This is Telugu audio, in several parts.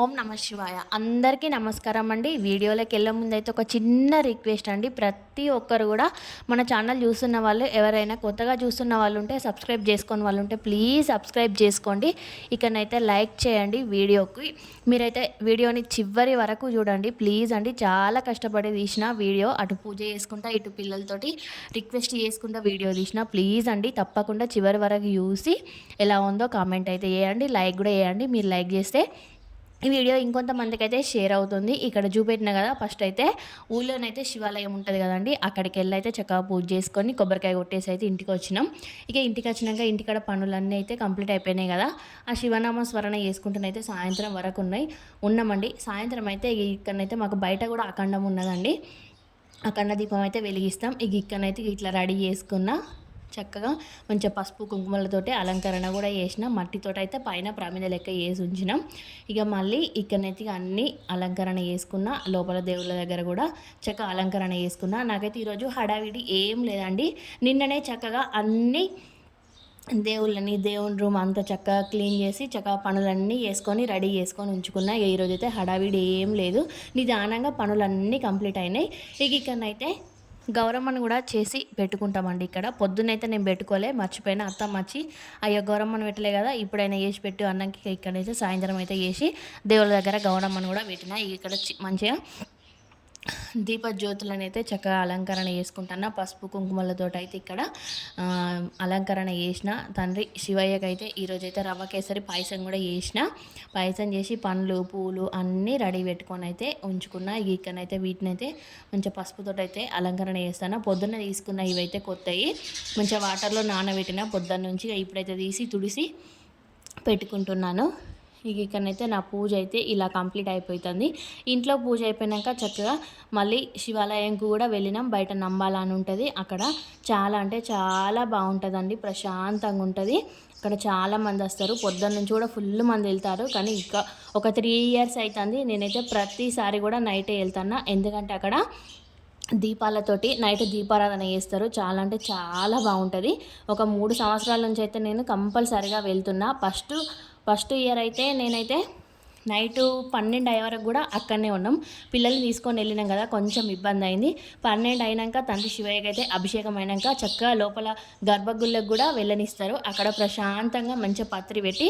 ఓం నమ శివాయ. అందరికీ నమస్కారం అండి. వీడియోలోకి వెళ్ళే ముందైతే ఒక చిన్న రిక్వెస్ట్ అండి. ప్రతి ఒక్కరు కూడా మన ఛానల్ చూస్తున్న వాళ్ళు ఎవరైనా కొత్తగా చూస్తున్న వాళ్ళు ఉంటే సబ్స్క్రైబ్ చేసుకొని వాళ్ళు ఉంటే ప్లీజ్ సబ్స్క్రైబ్ చేసుకోండి. ఇకనైతే లైక్ చేయండి వీడియోకి. మీరైతే వీడియోని చివరి వరకు చూడండి ప్లీజ్ అండి. చాలా కష్టపడి తీసిన వీడియో, అటు పూజ చేసుకుంటా ఇటు పిల్లలతోటి రిక్వెస్ట్ చేసుకుంటా వీడియో తీసిన. ప్లీజ్ అండి తప్పకుండా చివరి వరకు చూసి ఎలా ఉందో కామెంట్ అయితే చేయండి, లైక్ కూడా చేయండి. మీరు లైక్ చేస్తే ఈ వీడియో ఇంకొంతమందికి అయితే షేర్ అవుతుంది. ఇక్కడ చూపెట్టిన కదా, ఫస్ట్ అయితే ఊళ్ళోనైతే శివాలయం ఉంటుంది కదండి, అక్కడికి వెళ్ళి అయితే చక్కగా పూజ చేసుకొని కొబ్బరికాయ కొట్టేసి అయితే ఇంటికి వచ్చినాం. ఇక ఇంటికి వచ్చినాక ఇంటికాడ పనులన్నీ అయితే కంప్లీట్ అయిపోయినాయి కదా. ఆ శివనామ స్మరణ చేసుకుంటూనైతే సాయంత్రం వరకు ఉన్నామండి. సాయంత్రం అయితే ఇక్కడనైతే మాకు బయట కూడా అఖండం ఉన్నదండి. అఖండ దీపం అయితే వెలిగిస్తాం. ఇక ఇక్కడనైతే ఇట్లా రెడీ చేసుకున్న చక్కగా మంచిగా పసుపు కుంకుమలతోటి అలంకరణ కూడా చేసిన, మట్టితోటి అయితే పైన ప్రమిద లెక్క వేసి ఉంచినాం. ఇక మళ్ళీ ఇక్కడనైతే అన్ని అలంకరణ చేసుకున్న, లోపల దేవుళ్ళ దగ్గర కూడా చక్కగా అలంకరణ చేసుకున్న. నాకైతే ఈరోజు హడావిడి ఏం లేదండి. నిన్ననే చక్కగా అన్ని దేవుని రూమ్ అంతా చక్కగా క్లీన్ చేసి చక్కగా పనులన్నీ చేసుకొని రెడీ చేసుకొని ఉంచుకున్నా. ఇక ఈరోజైతే హడావిడి ఏం లేదు, నిదానంగా పనులన్నీ కంప్లీట్ అయినాయి. ఇక ఇక్కడనైతే గౌరమ్మను కూడా చేసి పెట్టుకుంటామండి. ఇక్కడ పొద్దున్నైతే నేను పెట్టుకోలే, మర్చిపోయిన. అత్తమ్మ వచ్చి అయ్యో గౌరమ్మను పెట్టలే కదా, ఇప్పుడైనా చేసి పెట్టు అన్నాకి ఇక్కడైతే సాయంత్రం అయితే చేసి దేవుళ్ళ దగ్గర గౌరమ్మను కూడా పెట్టిన. ఇక్కడ మంచిగా దీపజ్యోతులను అయితే చక్కగా అలంకరణ చేసుకుంటున్నా. పసుపు కుంకుమలతో అయితే ఇక్కడ అలంకరణ చేసిన. తండ్రి శివయ్యకి అయితే ఈరోజైతే రవ్వ కేసరి పాయసం కూడా చేసిన. పాయసం చేసి పండ్లు పూలు అన్నీ రెడీ పెట్టుకొని అయితే ఉంచుకున్నా. ఇక్కడనైతే వీటిని అయితే మంచిగా పసుపుతో అయితే అలంకరణ చేస్తాను. పొద్దున్న తీసుకున్న ఇవైతే కొత్తవి మంచిగా వాటర్లో నానబెట్టిన పొద్దున్న నుంచి. ఇప్పుడైతే తీసి తుడిసి పెట్టుకుంటున్నాను. ఇక ఇక్కడనైతే నా పూజ అయితే ఇలా కంప్లీట్ అయిపోతుంది. ఇంట్లో పూజ అయిపోయాక చక్కగా మళ్ళీ శివాలయంకు కూడా వెళ్ళినాం. బయట నంబాల అని ఉంటుంది, అక్కడ చాలా అంటే చాలా బాగుంటుందండి, ప్రశాంతంగా ఉంటుంది. అక్కడ చాలామంది వస్తారు, పొద్దున్న నుంచి కూడా ఫుల్ మంది వెళ్తారు. కానీ ఇంకా ఒక 3 years అవుతుంది నేనైతే ప్రతిసారి కూడా నైటే వెళ్తాను. ఎందుకంటే అక్కడ దీపాలతోటి నైట్ దీపారాధన చేస్తారు. చాలా అంటే చాలా బాగుంటుంది. ఒక 3 సంవత్సరాల నుంచి అయితే నేను కంపల్సరిగా వెళ్తున్నా. ఫస్ట్ ఇయర్ అయితే నేనైతే నైటు 12 అయ్యే వరకు కూడా అక్కడనే ఉన్నాం. పిల్లల్ని తీసుకొని వెళ్ళినాం కదా, కొంచెం ఇబ్బంది అయింది. 12 అయినాక తండ్రి శివయ్యకి అయితే అభిషేకం అయినాక చక్కగా లోపల గర్భగుళ్ళకు కూడా వెళ్ళనిస్తారు. అక్కడ ప్రశాంతంగా మంచిగా పత్రి పెట్టి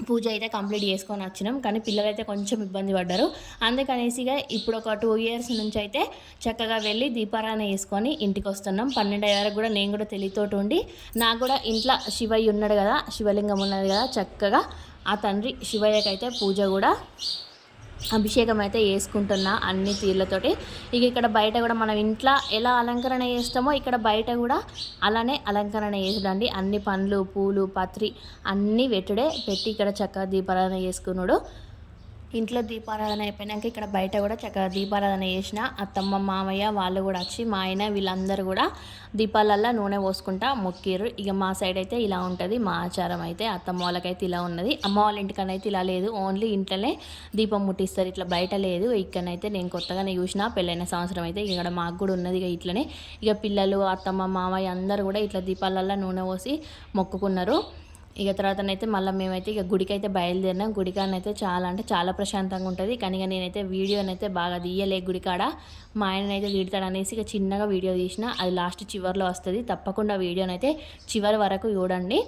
పూజ అయితే కంప్లీట్ చేసుకొని వచ్చినాం. కానీ పిల్లలైతే కొంచెం ఇబ్బంది పడ్డారు. అందుకనేసిగా ఇప్పుడు ఒక 2 years నుంచి అయితే చక్కగా వెళ్ళి దీపారాధన చేసుకొని ఇంటికి వస్తున్నాం. 12 అయ్యే వరకు కూడా నేను కూడా తెలియతోటి ఉండి, నాకు కూడా ఇంట్లో శివయ్య ఉన్నాడు కదా, శివలింగం ఉన్నది కదా, చక్కగా ఆ తండ్రి శివయ్యకైతే పూజ కూడా అభిషేకం అయితే చేసుకుంటున్నా అన్ని తీర్లతోటి. ఇక ఇక్కడ బయట కూడా మనం ఇంట్లో ఎలా అలంకరణ చేస్తామో ఇక్కడ బయట కూడా అలానే అలంకరణ చేసడండి. అన్ని పండ్లు పూలు పత్రి అన్నీ పెట్టి ఇక్కడ చక్కగా దీపారాధన చేసుకున్నాడు. ఇంట్లో దీపారాధన అయిపోయినాక ఇక్కడ బయట కూడా చక్కగా దీపారాధన చేసిన. అత్తమ్మ మామయ్య వాళ్ళు కూడా వచ్చి, మా ఆయన వీళ్ళందరూ కూడా దీపాలల్లో నూనె పోసుకుంటా మొక్కిర్రు. ఇక మా సైడ్ అయితే ఇలా ఉంటుంది మా ఆచారం. అయితే అత్తమ్మ వాళ్ళకైతే ఇలా ఉన్నది, అమ్మ వాళ్ళ ఇంటికనైతే ఇలా లేదు. ఓన్లీ ఇంట్లోనే దీపం ముట్టిస్తారు, ఇట్లా బయట లేదు. ఇక్కడనైతే నేను కొత్తగానే చూసిన, పెళ్ళైన సంవత్సరం అయితే ఇక్కడ మాకు కూడా ఉన్నది. ఇక ఇట్లనే ఇక పిల్లలు అత్తమ్మ మామయ్య అందరూ కూడా ఇట్లా దీపాలల్లో నూనె పోసి మొక్కుకున్నారు. ఇక తర్వాతనైతే మళ్ళీ మేమైతే ఇక గుడికి అయితే బయలుదేరినాం. గుడికాడనైతే చాలా అంటే చాలా ప్రశాంతంగా ఉంటుంది. కానీ ఇక నేనైతే వీడియోనైతే బాగా తీయలే గుడికాడ, మా ఆయననైతే తీడతాడు అనేసి ఇక చిన్నగా వీడియో తీసిన. అది లాస్ట్ చివరిలో వస్తుంది, తప్పకుండా వీడియోనైతే చివరి వరకు చూడండి.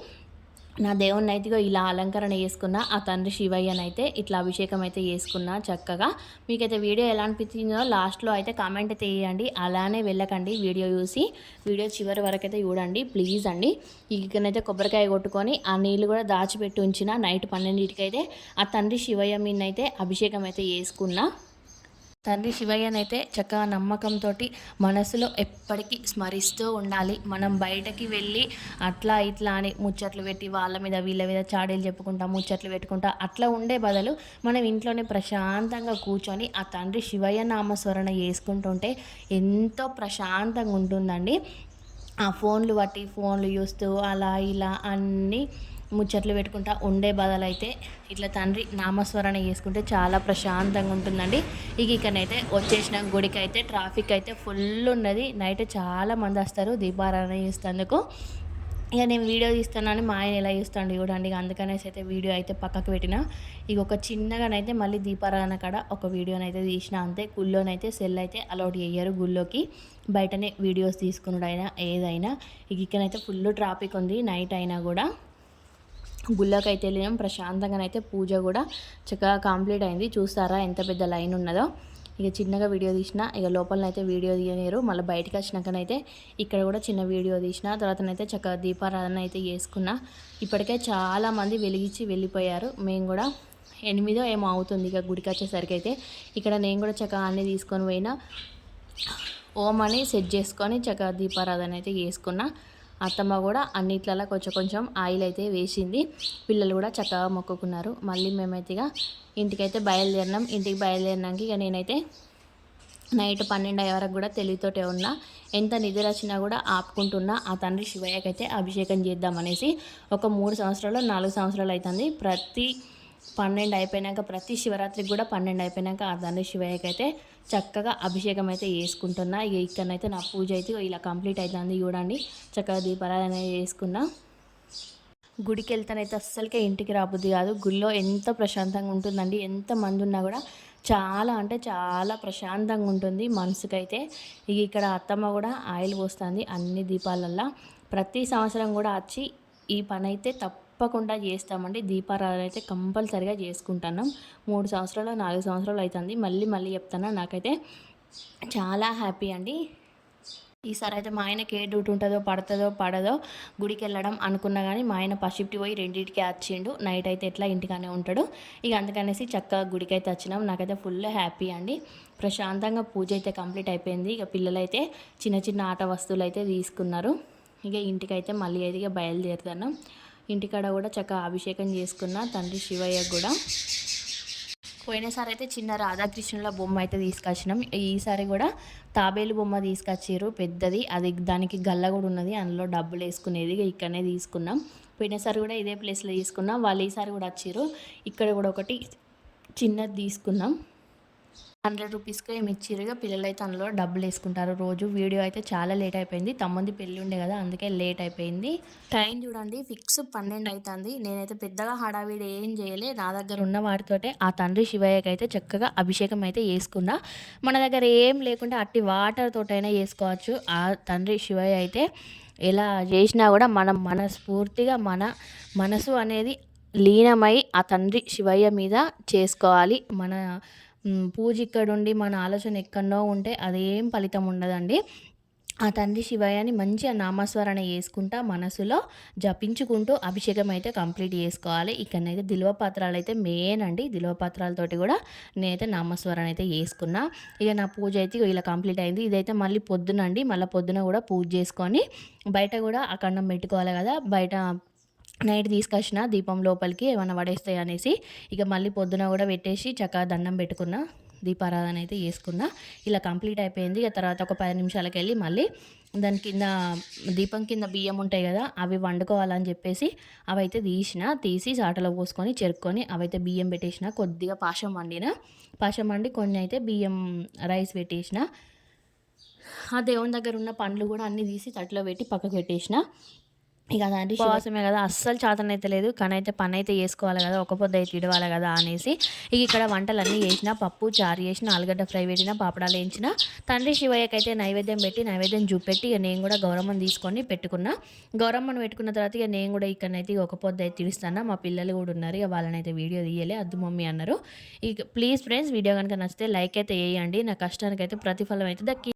నా దేవుణ్ణి అయితే ఇలా అలంకరణ చేసుకున్న, ఆ తండ్రి శివయ్యనైతే ఇట్లా అభిషేకం అయితే చేసుకున్నా చక్కగా. మీకైతే వీడియో ఎలా అనిపించిందో లాస్ట్లో అయితే కామెంట్ అయితే వేయండి. అలానే వెళ్ళకండి, వీడియో చూసి వీడియో చివరి వరకు అయితే చూడండి ప్లీజ్ అండి. ఇక్కడనైతే కొబ్బరికాయ కొట్టుకొని ఆ నీళ్ళు కూడా దాచిపెట్టి ఉంచిన. నైట్ 12కి అయితే ఆ తండ్రి శివయ్య మీదనైతే అభిషేకం అయితే చేసుకున్నా. తండ్రి శివయ్యనైతే చక్కగా నమ్మకంతో మనసులో ఎప్పటికీ స్మరిస్తూ ఉండాలి. మనం బయటకి వెళ్ళి అట్లా ఇట్లా అని ముచ్చట్లు పెట్టి వాళ్ళ మీద వీళ్ళ మీద చాడీలు చెప్పుకుంటా ముచ్చట్లు పెట్టుకుంటా అట్లా ఉండే బదులు మనం ఇంట్లోనే ప్రశాంతంగా కూర్చొని ఆ తండ్రి శివయ్య నామస్మరణ చేసుకుంటుంటే ఎంతో ప్రశాంతంగా ఉంటుందండి. ఆ ఫోన్లు చూస్తూ అలా ఇలా అన్నీ ముచ్చట్లు పెట్టుకుంటా ఉండే బదులైతే ఇట్లా తండ్రి నామస్మరణ చేసుకుంటే చాలా ప్రశాంతంగా ఉంటుందండి. ఇకనైతే వచ్చేసిన గుడికి అయితే ట్రాఫిక్ అయితే ఫుల్ ఉన్నది. నైట్ చాలా మంది వస్తారు దీపారాధన చేసేందుకు. ఇక నేను వీడియో తీస్తున్నాను మా ఆయన ఎలా చూస్తాడు చూడండి. ఇక అందుకనేసి అయితే వీడియో అయితే పక్కకు పెట్టిన. ఇక ఒక చిన్నగానైతే మళ్ళీ దీపారాధన కాడ ఒక వీడియోనైతే తీసిన అంతే. గుళ్ళోనైతే సెల్ అయితే అలౌడ్ చేయరు గుళ్ళోకి, బయటనే వీడియోస్ తీసుకున్నాడైనా ఏదైనా. ఇక ఇక్కడైతే ఫుల్ ట్రాఫిక్ ఉంది నైట్ అయినా కూడా. గుళ్ళోకి అయితే వెళ్ళినాం ప్రశాంతంగానైతే. పూజ కూడా చక్కగా కంప్లీట్ అయింది. చూస్తారా ఎంత పెద్ద లైన్ ఉన్నదో. ఇక చిన్నగా వీడియో తీసిన. ఇక లోపలనైతే వీడియో తీయలేరు. మళ్ళీ బయటకు వచ్చినాకనైతే ఇక్కడ కూడా చిన్న వీడియో తీసిన. తర్వాతనైతే చక్కగా దీపారాధన అయితే చేసుకున్నా. ఇప్పటికే చాలామంది వెలిగించి వెళ్ళిపోయారు. మేము కూడా 8 ఏమో అవుతుంది ఇక గుడికి వచ్చేసరికి అయితే. ఇక్కడ నేను కూడా చక్కగా అన్నీ తీసుకొని పోయినా. ఓం అని సెట్ చేసుకొని చక్కగా దీపారాధన అయితే చేసుకున్నా. అత్తమ్మ కూడా అన్నిట్లలో కొంచెం కొంచెం ఆయిల్ అయితే వేసింది. పిల్లలు కూడా చక్కగా మొక్కుకున్నారు. మళ్ళీ మేమైతే ఇక ఇంటికైతే బయలుదేరినాం. ఇంటికి బయలుదేరినాక ఇక నేనైతే నైట్ 12 అయ్యే వరకు కూడా తెలివితోటే ఉన్నా. ఎంత నిద్ర వచ్చినా కూడా ఆపుకుంటున్నా. ఆ తండ్రి శివయ్యకైతే అభిషేకం చేద్దామనేసి. ఒక 3 సంవత్సరాలు 4 సంవత్సరాలు అవుతుంది. ప్రతి 12 అయిపోయినాక, ప్రతి శివరాత్రికి కూడా 12 అయిపోయినాక ఆ తండ్రి శివయ్యకి అయితే చక్కగా అభిషేకం అయితే చేసుకుంటున్నా. ఇక ఇక్కడనైతే నా పూజ అయితే ఇలా కంప్లీట్ అవుతుంది చూడండి. చక్కగా దీపారాధన చేసుకున్నా. గుడికి వెళ్తానైతే అస్సలకే ఇంటికి రాబుద్ది కాదు. గుడిలో ఎంత ప్రశాంతంగా ఉంటుందండి. ఎంతమంది ఉన్నా కూడా చాలా అంటే చాలా ప్రశాంతంగా ఉంటుంది మనసుకైతే. ఇక ఇక్కడ అత్తమ్మ కూడా ఆయిల్ పోస్తుంది అన్ని దీపాలల్లో. ప్రతి సంవత్సరం కూడా వచ్చి ఈ పని అయితే తప్పకుండా చేస్తామండి. దీపారాధన అయితే కంపల్సరిగా చేసుకుంటున్నాం. 3 సంవత్సరాలు 4 సంవత్సరాలు అవుతుంది. మళ్ళీ మళ్ళీ చెప్తాను. నాకైతే చాలా హ్యాపీ అండి. ఈసారి అయితే మా ఆయనకి ఏ డ్యూటీ ఉంటుందో పడుతుందో పడదో గుడికి వెళ్ళడం అనుకున్నా కానీ మా ఆయన పషిఫ్ట్ పోయి 2ంటికి వచ్చిండు. నైట్ అయితే ఎట్లా ఇంటికానే ఉంటాడు. ఇక అందుకనేసి చక్కగా గుడికి అయితే వచ్చినాం. నాకైతే ఫుల్ హ్యాపీ అండి. ప్రశాంతంగా పూజ అయితే కంప్లీట్ అయిపోయింది. ఇక పిల్లలైతే చిన్న చిన్న ఆట వస్తువులు అయితే తీసుకున్నారు. ఇక ఇంటికైతే మళ్ళీ అయితే ఇక బయలుదేరుతాను. ఇంటికాడ కూడా చక్కగా అభిషేకం చేసుకున్న తండ్రి శివయ్య కూడా. పోయినసారి అయితే చిన్న రాధాకృష్ణుల బొమ్మ అయితే తీసుకొచ్చినాం. ఈసారి కూడా తాబేలు బొమ్మ తీసుకొచ్చారు పెద్దది. అది దానికి గల్ల కూడా ఉన్నది. అందులో డబ్బులు వేసుకునేది. ఇక్కడనే తీసుకున్నాం. పోయినసారి కూడా ఇదే ప్లేస్లో తీసుకున్నాం. వాళ్ళు ఈసారి కూడా వచ్చారు. ఇక్కడ కూడా ఒకటి చిన్నది తీసుకున్నాం. 100 రూపీస్కి ఏమి ఇచ్చిరుగా. పిల్లలు అయితే అందులో డబ్బులు వేసుకుంటారు రోజు. వీడియో అయితే చాలా లేట్ అయిపోయింది. తమ్ముంది పెళ్ళి ఉండే కదా అందుకే లేట్ అయిపోయింది. టైం చూడండి ఫిక్స్ 12 అవుతుంది. నేనైతే పెద్దగా హడావిడి ఏం చేయలే. నా దగ్గర ఉన్న వాటితోటే ఆ తండ్రి శివయ్యకి అయితే చక్కగా అభిషేకం అయితే చేసుకున్నా. మన దగ్గర ఏం లేకుంటే అట్టి వాటర్ తోటైనా చేసుకోవచ్చు. ఆ తండ్రి శివయ్య అయితే ఎలా చేసినా కూడా మనం మనస్ఫూర్తిగా మన మనసు అనేది లీనమై ఆ తండ్రి శివయ్య మీద చేసుకోవాలి. మన పూజ ఇక్కడుండి మన ఆలోచన ఎక్కడో ఉంటే అదేం ఫలితం ఉండదండి. ఆ తండ్రి శివయ్యని మంచిగా నామస్మరణ చేసుకుంటా మనసులో జపించుకుంటూ అభిషేకం అయితే కంప్లీట్ చేసుకోవాలి. ఇక్కడనైతే దిల్వపత్రాలు అయితే మెయిన్ అండి. దిల్వపత్రాలతోటి కూడా నేనైతే నామస్మరణ అయితే చేసుకున్నా. ఇక నా పూజ అయితే ఇలా కంప్లీట్ అయింది. ఇదైతే మళ్ళీ పొద్దునండి. మళ్ళీ పొద్దున కూడా పూజ చేసుకొని బయట కూడా అఖండం పెట్టుకోవాలి కదా. బయట నైట్ తీసుకొచ్చిన దీపం లోపలికి ఏమైనా పడేస్తాయి అనేసి. ఇక మళ్ళీ పొద్దున కూడా పెట్టేసి చక్కగా దండం పెట్టుకున్నా. దీపారాధన అయితే చేసుకున్నా. ఇలా కంప్లీట్ అయిపోయింది. ఇక తర్వాత ఒక 10 నిమిషాలకి వెళ్ళి మళ్ళీ దాని కింద దీపం కింద బియ్యం ఉంటాయి కదా అవి వండుకోవాలని చెప్పేసి అవైతే తీసి సాటలో పోసుకొని చెరుక్కొని అవైతే బియ్యం పెట్టేసిన. కొద్దిగా పాశం వండి కొన్ని అయితే బియ్యం రైస్ పెట్టేసిన. ఆ దేవుని దగ్గర ఉన్న పండ్లు కూడా అన్నీ తీసి తట్లో పెట్టి పక్కకు పెట్టేసిన. ఇక అదంటే ఉపవాసమే కదా అస్సలు చేతనైతే లేదు. కానీ అయితే పని అయితే చేసుకోవాలి కదా. ఒక పొద్దు అయితే ఇడవాలి కదా అనేసి ఇక ఇక్కడ వంటలన్నీ చేసిన. పప్పు చారు చేసిన, ఆలుగడ్డ ఫ్రై పెట్టిన, పాపడాలు వేయించిన. తండ్రి శివయ్యకి అయితే నైవేద్యం పెట్టి నైవేద్యం చూపెట్టి ఇక నేను కూడా గౌరమ్మను తీసుకొని పెట్టుకున్నా. గౌరమ్మను పెట్టుకున్న తర్వాత ఇక నేను కూడా ఇక్కడనైతే ఒక పొద్దు అయితే తీస్తాను. మా పిల్లలు కూడా ఉన్నారు. ఇక వాళ్ళనైతే వీడియో తీయలే. అద్దు మమ్మీ అన్నారు. ఇక ప్లీజ్ ఫ్రెండ్స్ వీడియో కనుక నచ్చితే లైక్ అయితే వేయండి. నా కష్టానికైతే ప్రతిఫలం అయితే దక్కి